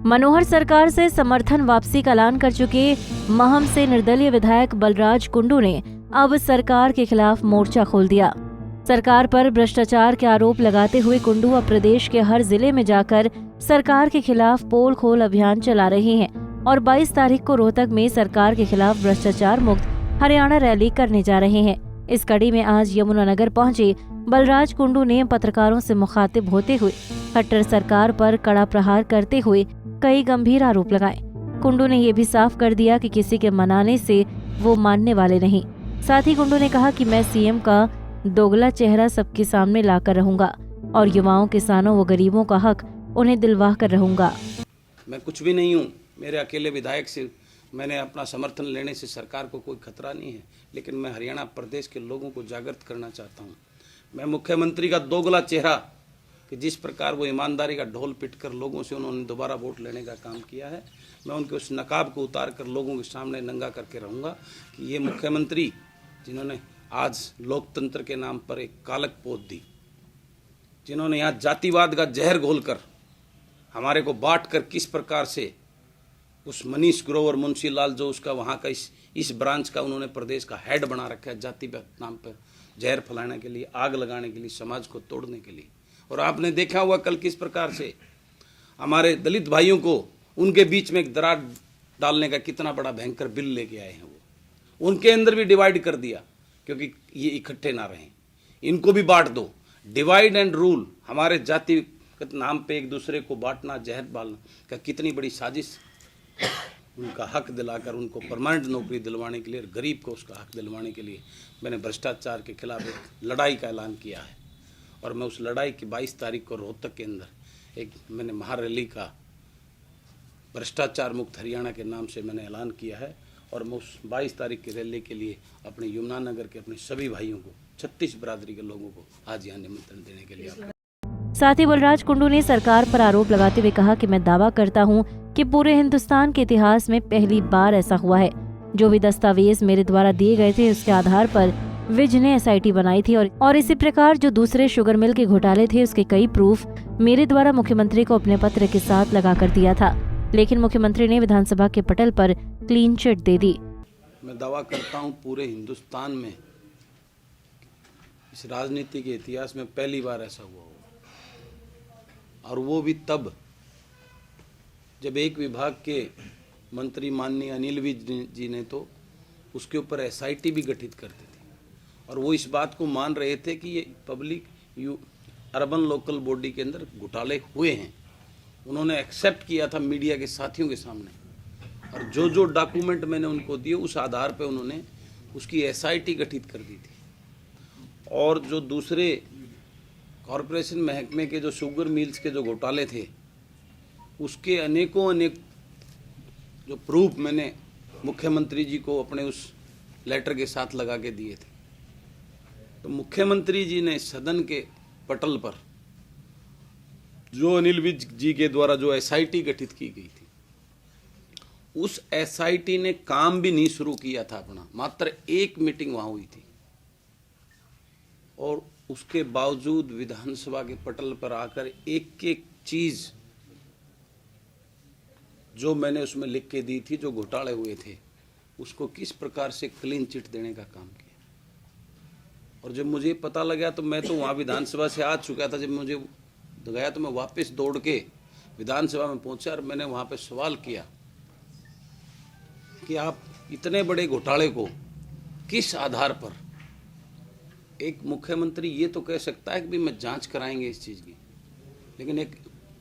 मनोहर सरकार से समर्थन वापसी का ऐलान कर चुके महम से निर्दलीय विधायक बलराज कुंडू ने अब सरकार के खिलाफ मोर्चा खोल दिया। सरकार पर भ्रष्टाचार के आरोप लगाते हुए कुंडू अब प्रदेश के हर जिले में जाकर सरकार के खिलाफ पोल खोल अभियान चला रहे हैं और 22 तारीख को रोहतक में सरकार के खिलाफ भ्रष्टाचार मुक्त हरियाणा रैली करने जा रहे हैं। इस कड़ी में आज यमुनानगर पहुंचे बलराज कुंडू ने पत्रकारों से मुखातिब होते हुए खट्टर सरकार पर कड़ा प्रहार करते हुए कई गंभीर आरोप लगाए। कुंडू ने ये भी साफ कर दिया कि किसी के मनाने से वो मानने वाले नहीं। साथ ही कुंडू ने कहा कि मैं सीएम का दोगला चेहरा सबके सामने लाकर रहूंगा और युवाओं, किसानों व गरीबों का हक उन्हें दिलवा कर रहूंगा। मैं कुछ भी नहीं हूँ, मेरे अकेले विधायक से मैंने अपना समर्थन लेने से सरकार को कोई खतरा नहीं है, लेकिन मैं हरियाणा प्रदेश के लोगों को जागृत करना चाहता हूँ। मैं मुख्यमंत्री का दोगला चेहरा कि जिस प्रकार वो ईमानदारी का ढोल पिटकर लोगों से उन्होंने दोबारा वोट लेने का काम किया है, मैं उनके उस नकाब को उतार कर लोगों के सामने नंगा करके रहूँगा कि ये मुख्यमंत्री जिन्होंने आज लोकतंत्र के नाम पर एक कालक पोत दी, जिन्होंने यहाँ जातिवाद का जहर घोलकर हमारे को बांट कर किस प्रकार से उस मनीष ग्रोवर, मुंशी लाल जो उसका वहाँ का इस ब्रांच का उन्होंने प्रदेश का हेड बना रखा है, जाति के नाम पर जहर फैलाने के लिए, आग लगाने के लिए, समाज को तोड़ने के लिए। और आपने देखा हुआ कल किस प्रकार से हमारे दलित भाइयों को उनके बीच में एक दरार डालने का कितना बड़ा भयंकर बिल लेके आए हैं। वो उनके अंदर भी डिवाइड कर दिया क्योंकि ये इकट्ठे ना रहें, इनको भी बांट दो। डिवाइड एंड रूल, हमारे जाति के नाम पे एक दूसरे को बांटना, जहर डालना का कितनी बड़ी साजिश। उनका हक दिलाकर उनको परमानेंट नौकरी दिलवाने के लिए और गरीब को उसका हक दिलवाने के लिए मैंने भ्रष्टाचार के खिलाफ एक लड़ाई का ऐलान किया है। और मैं उस लड़ाई की 22 तारीख को रोहतक के अंदर एक मैंने महारैली का भ्रष्टाचार मुक्त हरियाणा के नाम से मैंने ऐलान किया है। और मैं उस 22 तारीख की रैली के लिए अपने यमुनानगर के अपने सभी भाइयों को, 36 बिरादरी के लोगों को आज यहाँ निमंत्रण देने के लिए। साथ ही बलराज कुंडू ने सरकार पर आरोप लगाते हुए कहा कि मैं दावा करता हूं कि पूरे हिंदुस्तान के इतिहास में पहली बार ऐसा हुआ है। जो भी दस्तावेज मेरे द्वारा दिए गए थे उसके आधार पर विज ने एसआईटी बनाई थी और इसी प्रकार जो दूसरे शुगर मिल के घोटाले थे उसके कई प्रूफ मेरे द्वारा मुख्यमंत्री को अपने पत्र के साथ लगा कर दिया था, लेकिन मुख्यमंत्री ने विधानसभा के पटल पर क्लीन चिट दे दी। मैं दावा करता हूँ पूरे हिंदुस्तान में इस राजनीति के इतिहास में पहली बार ऐसा हुआ होगा, और वो भी तब जब एक विभाग के मंत्री माननीय अनिल विज जी ने तो उसके ऊपर एसआईटी भी गठित कर दी थी, और वो इस बात को मान रहे थे कि ये पब्लिक अर्बन लोकल बॉडी के अंदर घोटाले हुए हैं। उन्होंने एक्सेप्ट किया था मीडिया के साथियों के सामने, और जो जो डॉक्यूमेंट मैंने उनको दिए उस आधार पे उन्होंने उसकी एसआईटी गठित कर दी थी। और जो दूसरे कॉरपोरेशन महकमे के जो शुगर मिल्स के जो घोटाले थे उसके अनेकों जो प्रूफ मैंने मुख्यमंत्री जी को अपने उस लेटर के साथ लगा के दिए थे। तो मुख्यमंत्री जी ने सदन के पटल पर जो अनिल विज जी के द्वारा जो एसआईटी गठित की गई थी, उस एसआईटी ने काम भी नहीं शुरू किया था अपना, मात्र एक मीटिंग वहां हुई थी, और उसके बावजूद विधानसभा के पटल पर आकर एक एक चीज जो मैंने उसमें लिख के दी थी, जो घोटाले हुए थे, उसको किस प्रकार से क्लीन चिट देने का काम किया। और जब मुझे पता लगा तो मैं तो वहाँ विधानसभा से आ चुका था, जब मुझे गया तो मैं वापस दौड़ के विधानसभा में पहुंचा और मैंने वहाँ पे सवाल किया कि आप इतने बड़े घोटाले को किस आधार पर, एक मुख्यमंत्री ये तो कह सकता है कि भी मैं जांच कराएंगे इस चीज़ की, लेकिन एक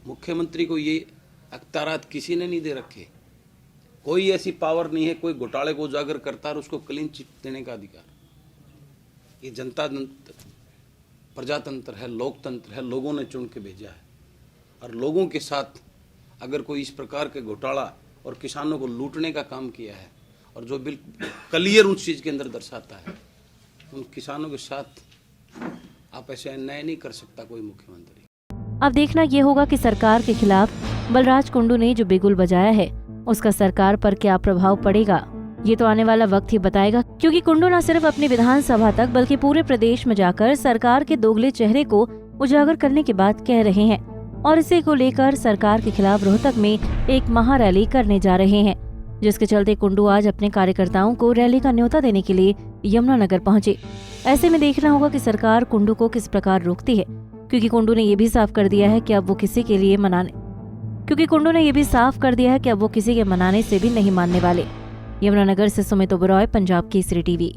मुख्यमंत्री को ये अख्तियारात किसी ने नहीं दे रखे। कोई ऐसी पावर नहीं है, कोई घोटाले को उजागर करता है और उसको क्लीन चिट देने का अधिकार। ये जनता प्रजातंत्र है, लोकतंत्र है, लोगों ने चुन के भेजा है, और लोगों के साथ अगर कोई इस प्रकार के घोटाला और किसानों को लूटने का काम किया है, और जो बिल्कुल क्लियर उस चीज़ के अंदर दर्शाता है, उन किसानों के साथ आप ऐसे अन्याय नहीं कर सकता कोई मुख्यमंत्री। अब देखना ये होगा कि सरकार के खिलाफ बलराज कुंडू ने जो बिगुल बजाया है उसका सरकार पर क्या प्रभाव पड़ेगा, ये तो आने वाला वक्त ही बताएगा, क्योंकि कुंडू न सिर्फ अपनी विधानसभा तक बल्कि पूरे प्रदेश में जाकर सरकार के दोगले चेहरे को उजागर करने की बात कह रहे हैं। और इसी को लेकर सरकार के खिलाफ रोहतक में एक महारैली करने जा रहे हैं, जिसके चलते कुंडू आज अपने कार्यकर्ताओं को रैली का न्योता देने के लिए यमुनानगर पहुंचे। ऐसे में देखना होगा कि सरकार कुंडू को किस प्रकार रोकती है, क्योंकि कुंडू ने ये भी साफ कर दिया है कि अब वो किसी के मनाने से भी नहीं मानने वाले। यमुनानगर से सुमित ओबरॉय, पंजाब केसरी टीवी।